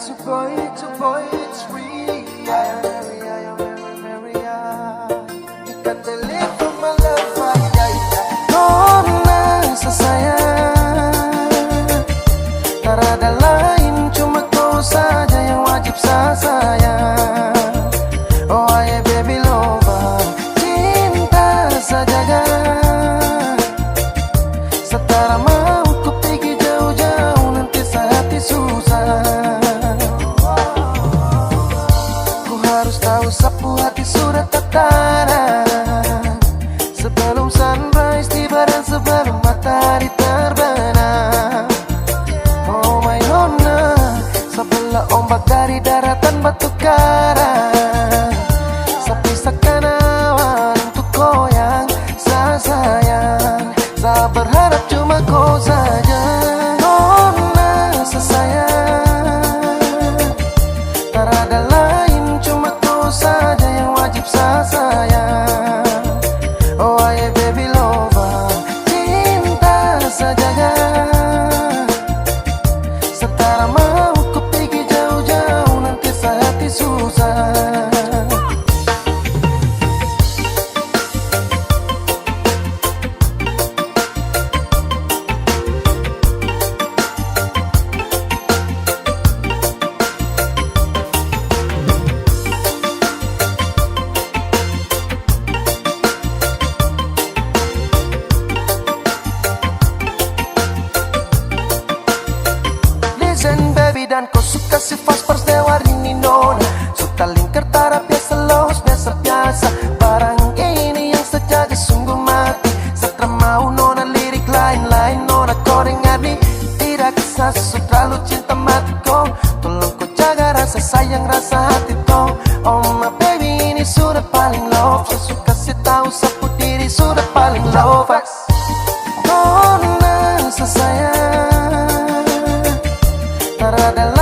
it's a boy, it's free. Maria. You can believe for my love, Nona sesayang, tak ada lain, cuma kau saja yang wajib saya sayang. Oh yeah baby lover, cinta saja setara mau ku pergi jauh-jauh, nanti hati susah. Ku harus tahu sapu hati sudah tertara sebelum sunrise tiba dan sebelum matahari terbenam. Oh my nona, sebelah ombak dari daratan batu karang, sepisakan awan untuk goyang. Saya sayang, saya berharap cuma kau saja. Nona sesayang, tak ada lain, cuma kau saja yang wajib saya sayang. Oh yeah baby lover, cinta saja setara mau ku pergi jauh-jauh, nanti hati susah. Listen baby, dan kau suka si fast dewa ini nona, suka lingkar tarap biasa los biasa barang ini yang sejaga sungguh mati. Setelah mau nona lirik lain-lain, nona kau dengar nih, tidak kisah terlalu cinta mati kau. Tolong kau jaga rasa sayang, rasa hati kau. Oh my baby, ini sudah paling love, saya suka si tahu sapu diri sudah paling love. Nona sesayang, tak ada